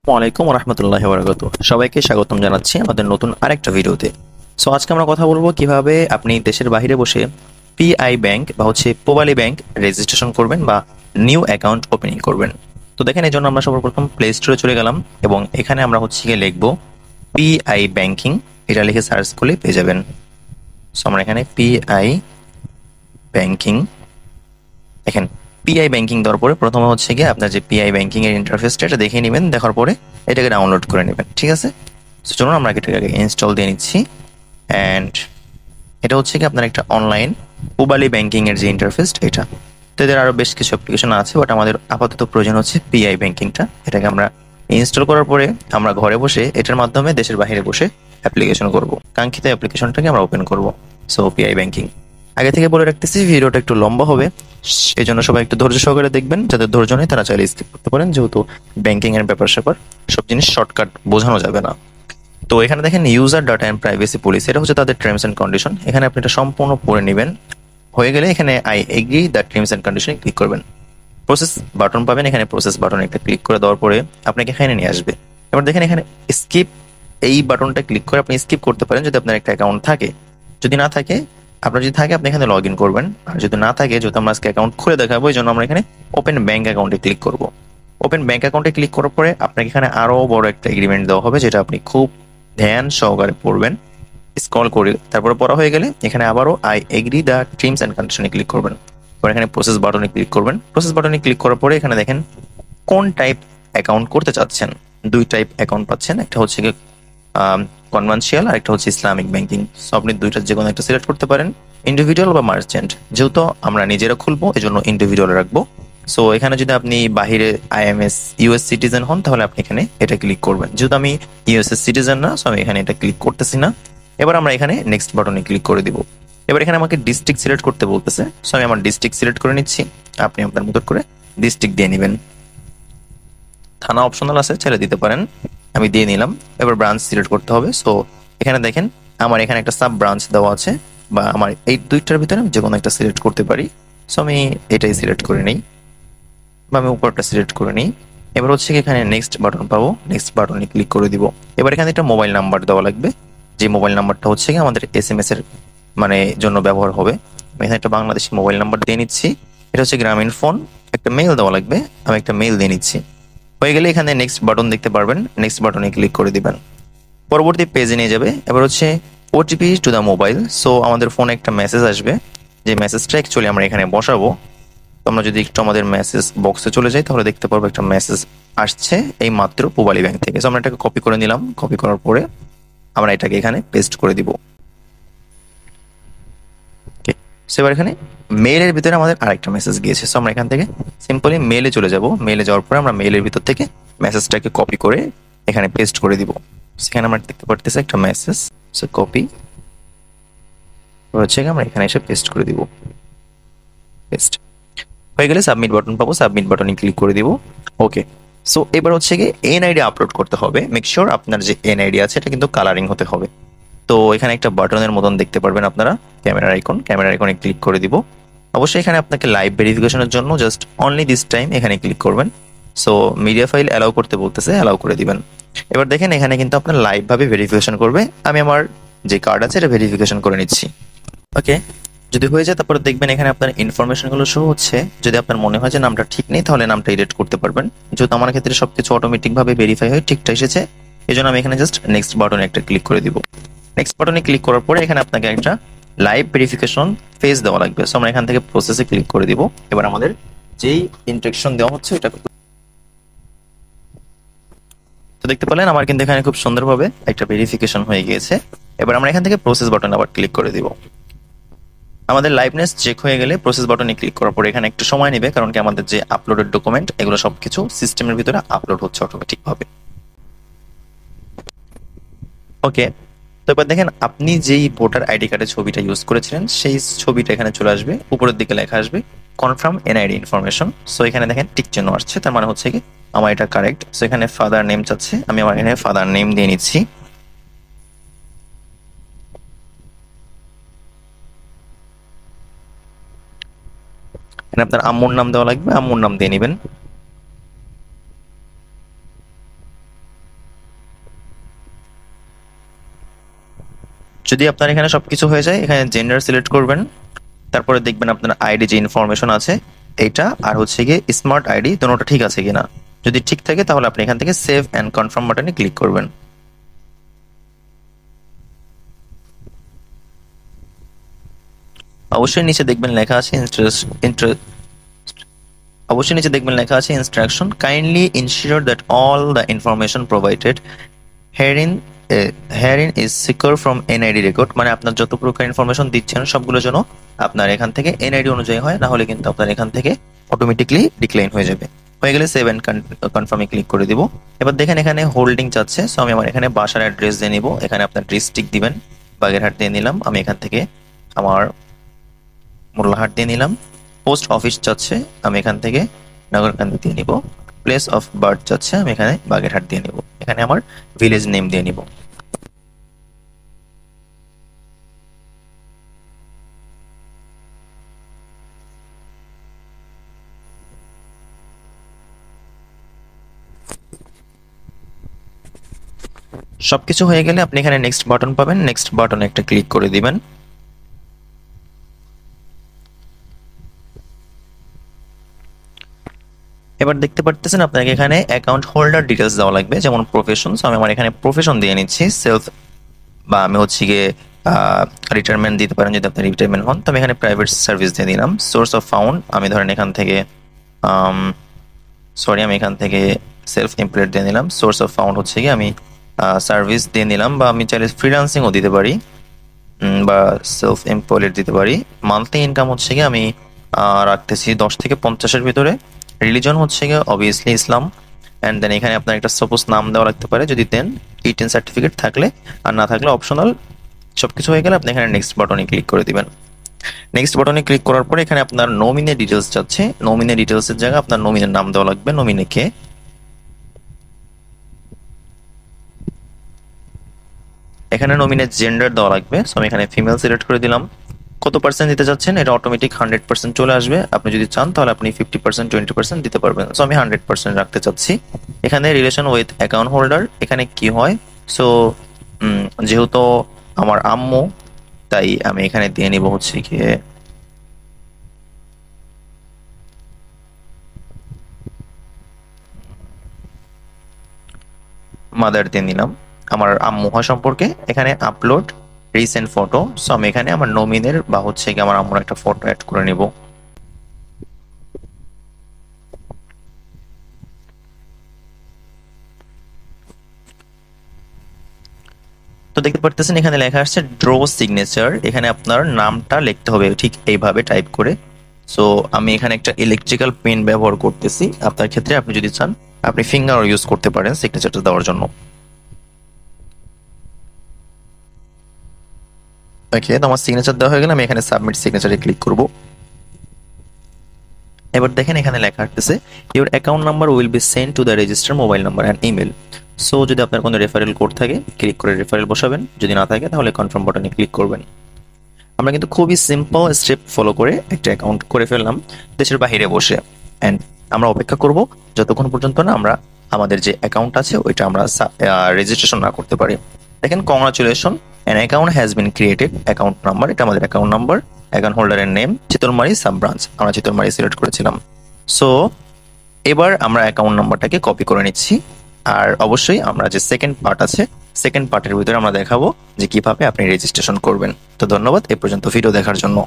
ওয়ালাইকুম রহমতুল্লাহি ওয়া বারাকাতুহু। সবাইকে স্বাগতম জানাচ্ছি আমাদের নতুন আরেকটা ভিডিওতে। সো আজকে আমরা কথা বলবো কিভাবে আপনি দেশের বাইরে বসে পিআই ব্যাংক বা পোবালি ব্যাংক রেজিস্ট্রেশন করবেন বা নিউ অ্যাকাউন্ট ওপেনিং করবেন। তো দেখেন এই জন্য আমরা সর্বপ্রথম প্লে স্টোরে চলে গেলাম এবং এখানে আমরা গিয়ে লিখবো পিআই ব্যাংকিং। এটা লিখে সার্চ করলে পেয়ে যাবেন। সো আমরা এখানে পিআই ব্যাংকিং, দেখেন পিআই ব্যাংকিং দেওয়ার পরে প্রথমে গিয়ে আপনার যে পিআই ব্যাংকিং এর ইন্টারফেসটা এটা দেখে নেবেন, দেখার পরে এটাকে ডাউনলোড করে নেবেন। ঠিক আছে, তো চলুন আমরা এটাকে ইনস্টল দিয়ে নিচ্ছি। অ্যান্ড এটা কি আপনার একটা অনলাইন মোবাইল ব্যাংকিং এর যে ইন্টারফেস এটা। তো এদের আরো বেশ কিছু অ্যাপ্লিকেশন আছে, বাট আমাদের আপাতত প্রয়োজন হচ্ছে পিআই ব্যাংকিংটা। এটাকে আমরা ইনস্টল করার পরে আমরা ঘরে বসে এটার মাধ্যমে দেশের বাইরে বসে অ্যাপ্লিকেশন করব, কাঙ্ক্ষিত অ্যাপ্লিকেশনটাকে আমরা ওপেন করব। সো পিআই ব্যাংকিং আগে থেকে বলে রাখতেছি, ভিডিওটা একটু লম্বা হবে, এই জন্য সবাই একটু ধৈর্য সহকারে দেখবেন। যাদের ধৈর্য নেই তারা চাইলে স্কিপ করতে পারেন, যেহেতু ব্যাংকিং এর ব্যাপার স্যাপার সব জিনিস শর্টকাট বোঝানো যাবে না। তো এখানে দেখেন user data and privacy policy, এটা হচ্ছে তাদের টার্মস এন্ড কন্ডিশন। এখানে আপনি এটা সম্পূর্ণ পড়ে নেবেন। হয়ে গেলে এখানে I agree the terms and কন্ডিশনে ক্লিক করবেন। প্রসেস বাটন পাবেন, এখানে প্রসেস বাটন একটা ক্লিক করে দেওয়ার পরে আপনাকে এখানে নিয়ে আসবে। এবার দেখেন এখানে স্কিপ, এই বাটনটা ক্লিক করে আপনি স্কিপ করতে পারেন যদি আপনার একটা অ্যাকাউন্ট থাকে। যদি না থাকে, আপনার যদি থাকে আপনি এখানে লগ ইন করবেন, আর যদি না থাকে, যেহেতু আমরা আজকে অ্যাকাউন্ট খুলে দেখাবো এই জন্য আমরা এখানে ওপেন ব্যাংক অ্যাকাউন্টে ক্লিক করব। ওপেন ব্যাংক অ্যাকাউন্টে ক্লিক করার পরে আপনাকে এখানে আরো বড় একটা এগ্রিমেন্ট দেওয়া হবে, যেটা আপনি খুব ধ্যান সহকারে পড়বেন, স্ক্রল করে। তারপরে পড়া হয়ে গেলে এখানে আবারও I agree the terms and কন্ডিশনে ক্লিক করবেন। এবার এখানে প্রসেস বাটনে ক্লিক করবেন। প্রসেস বাটনে ক্লিক করার পরে এখানে দেখেন কোন টাইপ অ্যাকাউন্ট করতে চাচ্ছেন। দুই টাইপ অ্যাকাউন্ট পাচ্ছেন, একটা হচ্ছে গিয়ে কনভেনশনাল আর একটা হচ্ছে ইসলামিক ব্যাংকিং। সো আপনি দুইটার যে কোনো একটা সিলেক্ট করতে পারেন, ইন্ডিভিজুয়াল বা মার্চেন্ট। যেহেতু আমরা নিজেরা খুলবো এজন্য ইন্ডিভিজুয়াল রাখবো। সো এখানে যদি আপনি বাহিরে আইএমএস ইউএস সিটিজেন হন তাহলে আপনি এখানে এটা ক্লিক করবেন। যেহেতু আমি ইউএস এর সিটিজেন না, সো আমি এখানে এটা ক্লিক করতেছি না। এবার আমরা এখানে নেক্সট বাটনে ক্লিক করে দিব। এবার এখানে আমাকে ডিস্ট্রিক্ট সিলেক্ট করতে বলতেছে, সো আমি আমার ডিস্ট্রিক্ট সিলেক্ট করে নিচ্ছি। আপনি আপনার মতো করে ডিস্ট্রিক্ট দিয়ে নেবেন। থানা অপশনাল আছে, ছেড়ে দিতে পারেন, আমি দিয়ে নিলাম। এবার ব্রাঞ্চ সিলেক্ট করতে হবে। সো এখানে দেখেন আমার এখানে একটা সাব ব্রাঞ্চ দেওয়া আছে, বা আমার এই দুইটার ভিতরে আমি যে কোনো একটা সিলেক্ট করতে পারি। সো আমি এটাই সিলেক্ট করে নিই, বা আমি উপরটা সিলেক্ট করে নিই। এবার এখানে নেক্সট বাটন পাবো, নেক্সট বাটনে ক্লিক করে দিব। এবার এখানে একটা মোবাইল নাম্বার দেওয়া লাগবে, যে মোবাইল নাম্বারটা আমাদের এসএমএস এর জন্য ব্যবহার হবে। আমি এখানে একটা বাংলাদেশি মোবাইল নাম্বার দিয়ে নিচ্ছি, এটা হচ্ছে গ্রামীণ ফোন। একটা মেইল দেওয়া লাগবে, আমি একটা মেইল দিয়ে নিচ্ছি। হয়ে গেলে এখানে নেক্সট বাটন দেখতে পারবেন, নেক্সট বাটনে ক্লিক করে দিবেন। পরবর্তী পেজে নিয়ে যাবে। এবার OTP to the mobile. So আমাদের ফোনে একটা মেসেজ আসবে, যে মেসেজটা অ্যাকচুয়ালি আমরা এখানে বসাবো। তো আমরা যদি একটু আমাদের মেসেজ বক্সে চলে যাই তাহলে দেখতে পারবো একটা মেসেজ আসছে এই মাত্র পোবালি ব্যাংক থেকে। সো আমরা এটাকে কপি করে নিলাম। কপি করার পরে আমরা এটাকে এখানে পেস্ট করে দিব। সো এবার এখানে মেইলের ভিতরে আমাদের আরেকটা মেসেজ গিয়েছে। সো আমরা এখান থেকে সিম্পলি মেইলে চলে যাব। মেইলে যাওয়ার পরে আমরা মেইলের ভিতর থেকে মেসেজটাকে কপি করে এখানে পেস্ট করে দিব। সেখানে আমরা দেখতে পারতেছি একটা মেসেজ। সো কপি আমরা এখানে এসে পেস্ট করে দিব। পেস্ট হয়ে গেলে সাবমিট বাটন পাবো, সাবমিট বাটনে ক্লিক করে দিব। ওকে, সো এবার গিয়ে এনআইডি আপলোড করতে হবে। মেক শিওর আপনার যে এনআইডি আছে এটা কিন্তু কালারিং হতে হবে। তো এখানে একটা বাটনের মতন দেখতে পারবেন আপনারা, ক্যামেরা আইকন, ক্যামেরা আইকনে ক্লিক করে দিব। অবশ্যই এখানে আপনাকে লাইভ ভেরিফিকেশনের জন্য জাস্ট অনলি দিস টাইম এখানে ক্লিক করবেন। সো মিডিয়া ফাইল অ্যালাউ করতে বলতেছে, অ্যালাউ করে দিবেন। এবার দেখেন এখানে কিন্তু আপনার লাইভ ভাবে ভেরিফিকেশন করবে। আমি আমার যে কার্ড আছে এটা ভেরিফিকেশন করে নিচ্ছি। ওকে, যদি হয়ে যায় তারপরে দেখবেন এখানে আপনার ইনফরমেশন গুলো শো হচ্ছে। যদি আপনার মনে হয় যে নামটা ঠিক নেই তাহলে নামটা এডিট করতে পারবেন। যেহেতু আমার ক্ষেত্রে সবকিছু অটোমেটিক ভাবে ভেরিফাই হয়ে ঠিকঠাক এসেছে, এই জন্য আমি এখানে জাস্ট নেক্সট বাটনে একটা ক্লিক করে দিব। নেক্সট বাটনে ক্লিক করার পরে এখানে আপনাকে একটা লাইভ ভেরিফিকেশন ফেজ দেওয়া লাগবে। সো আমরা এখান থেকে প্রসেসে ক্লিক করে দিব। এবার আমাদের যেই ইনস্ট্রাকশন দেওয়া হচ্ছে এটা তো দেখতে পেলেন আমার কিন্তু এখানে খুব সুন্দরভাবে একটা ভেরিফিকেশন হয়ে গিয়েছে। এবার আমরা এখান থেকে প্রসেস বাটনে আবার ক্লিক করে দিব। আমাদের লাইভনেস চেক হয়ে গেলে প্রসেস বাটনে ক্লিক করার পরে এখানে একটু সময় নেবে, কারণ কি আমাদের যে আপলোডেড ডকুমেন্ট এগুলো সবকিছু সিস্টেমের ভিতরে আপলোড হচ্ছে অটোমেটিক ভাবে। ওকে, তো এবার দেখেন আপনি যেই ভোটার আইডি কার্ডের ছবিটা ইউজ করেছিলেন সেই ছবিটা এখানে চলে আসবে, উপরের দিকে লেখা আসবে কনফার্ম এনআইডি ইনফরমেশন। সো এখানে দেখেন টিক চিহ্ন আসছে, তার মানে কি আমার এটা কারেক্ট। সো এখানে ফাদার নেম চাচ্ছে, আমি আমার এখানে ফাদার নেম দিয়ে নিচ্ছি। এখানে আপনার আম্মুর নাম দেওয়া লাগবে, আম্মুর নাম দিয়ে নেবেন। যদি আপনার এখানে সবকিছু হয়ে যায়, এখানে জেন্ডার সিলেক্ট করবেন, তারপরে দেখবেন আপনার আইডি যে ইনফরমেশন আছে এইটা আর হচ্ছে গিয়ে স্মার্ট আইডি দুটোটা ঠিক আছে কিনা। যদি ঠিক থাকে তাহলে আপনি এখান থেকে সেভ অ্যান্ড কনফার্ম বাটনে ক্লিক করবেন। অবশ্যই নিচে দেখবেন লেখা আছে instruction kindly ensure that all the information provided herein herein is secure from NID record, মানে আপনার যত প্রকার ইনফরমেশন দিচ্ছেন সবগুলো যেন আপনার এখান থেকে NID অনুযায়ী হয়, না হলে কিন্তু আপনার এখান থেকে অটোমেটিকলি ডিক্লাইন হয়ে যাবে। হয়ে গেলে সেভ এন্ড কনফার্মে ক্লিক করে দিব। এবার দেখেন এখানে হোল্ডিং চাচ্ছে, সো আমি আমার এখানে বাসার অ্যাড্রেস দিয়ে নিব। এখানে আপনার ডিস্ট্রিক্ট দিবেন, বাগেরহাট দিয়ে নিলাম। আমি এখান থেকে আমার মোল্লাহাট দিয়ে নিলাম। পোস্ট অফিস চাচ্ছে, আমি এখান থেকে নগরকান্দি দিয়ে নিব। প্লেস অফ বার্থ চাচ্ছে, আমি এখানে বাগেরহাট দিয়ে নিব। এখানে আমার ভিলেজ নেম দিয়ে নিব। সবকিছু হয়ে গেলে আপনি এখানে নেক্সট বাটন পাবেন, নেক্সট বাটনে একটা ক্লিক করে দিবেন। এবার দেখতে পারতেছেন আপনাকে এখানে অ্যাকাউন্ট হোল্ডার ডিটেলস দেওয়া লাগবে, যেমন প্রফেশন। আমি আমার এখানে প্রফেশন দিয়ে নিচ্ছি সেলফ, বা আমি হচ্ছে গিয়ে রিটায়ারমেন্ট দিতে পারেন যদি আপনি রিটায়ারমেন্ট হন। তো আমি এখানে প্রাইভেট সার্ভিস দিয়ে দিলাম। সোর্স অফ ফাউন্ড আমি ধরেন এখান থেকে আমি এখান থেকে সেলফ এমপ্লয়েড দিয়ে নিলাম। সোর্স অফ ফাউন্ড হচ্ছে গিয়ে আমি সার্ভিস দিয়ে নিলাম, বা আমি চাইলে ফ্রিল্যান্সিংও দিতে পারি, বা সেলফ এমপ্লয়েড দিতে পারি। মান্থলি ইনকাম হচ্ছে গিয়ে আমি রাখতেছি 10 থেকে 50-এর ভিতরে। রিলিজন হচ্ছে গিয়ে অবভিয়াসলি ইসলাম। অ্যান্ড দেন এখানে আপনার একটা সাপোজ নাম দেওয়া লাগতে পারে, যদি দেন E10 সার্টিফিকেট থাকলে, আর না থাকলে অপশনাল। সবকিছু হয়ে গেলে আপনি এখানে নেক্সট বাটনে ক্লিক করে দিবেন। নেক্সট বাটনে ক্লিক করার পরে এখানে আপনার নমিনি ডিটেলস যাচ্ছে। নমিনি ডিটেলসের জায়গায় আপনার নমিনের নাম দেওয়া লাগবে, নমিনি কে। এখানে নমিনের জেন্ডার দেওয়া লাগবে, সো আমি এখানে ফিমেল সিলেক্ট করে দিলাম। কত পার্সেন্ট দিতে চাচ্ছেন, এটা অটোমেটিক 100% চলে আসবে। আপনি যদি চান তাহলে আপনি 50%, 20% দিতে পারবেন। সো আমি 100% রাখতে চাচ্ছি। এখানে রিলেশন উইথ অ্যাকাউন্ট হোল্ডার, এখানে কি হয়, সো যেহেতু আমার আম্মু, তাই আমি এখানে দিয়ে নিব হচ্ছে গিয়ে মাদার দিয়ে নিলাম আমার আম্মু হওয়া সম্পর্কে। এখানে আপলোড রিসেন্ট ফটো, সো আমি এখানে আমার নমিনের বা হচ্ছে কি আমার আম্মুর একটা ফটো অ্যাড করে নিব। তো দেখতে পারতেছেন এখানে লেখা আসছে ড্র সিগনেচার। এখানে আপনার নামটা লিখতে হবে ঠিক এইভাবে টাইপ করে। সো আমি এখানে একটা ইলেকট্রিক্যাল পেন ব্যবহার করতেছি। আপনার ক্ষেত্রে আপনি যদি চান আপনি ফিঙ্গার ইউজ করতে পারেন সিগনেচারটা দেওয়ার জন্য। ওকে, তো আমার সিগনেচার দেওয়া হয়ে গেলে আমি এখানে সাবমিট সিগনেচারে ক্লিক করব। এবার দেখেন এখানে লেখা আসতেছে your account number will be send to the register mobile number and email. So যদি আপনার কোনো রেফারেল কোড থাকে ক্লিক করে রেফারেল বসাবেন, যদি না থাকে তাহলে কনফার্ম বাটনে ক্লিক করবেন। আমরা কিন্তু খুবই সিম্পল স্টেপ ফলো করে একটা অ্যাকাউন্ট করে ফেললাম দেশের বাইরে বসে। অ্যান্ড আমরা অপেক্ষা করব যতক্ষণ পর্যন্ত না আমরা আমাদের যে অ্যাকাউন্ট আছে ওইটা আমরা রেজিস্ট্রেশন না করতে পারি। দেখেন congratulation, an account has been created. Account number, এটা আমাদের অ্যাকাউন্ট নাম্বার। অ্যাকাউন্ট হোল্ডারের নেম চিতলমারি সাব ব্রাঞ্চ, আমরা চিতলমারি সিলেক্ট করেছিলাম। সো এবার আমরা অ্যাকাউন্ট নাম্বারটাকে কপি করে নিচ্ছি। আর অবশ্যই আমরা যে সেকেন্ড পার্ট আছে, সেকেন্ড পার্টের ভিতরে আমরা দেখাবো যে কিভাবে আপনি রেজিস্ট্রেশন করবেন। তো ধন্যবাদ এ পর্যন্ত ভিডিও দেখার জন্য।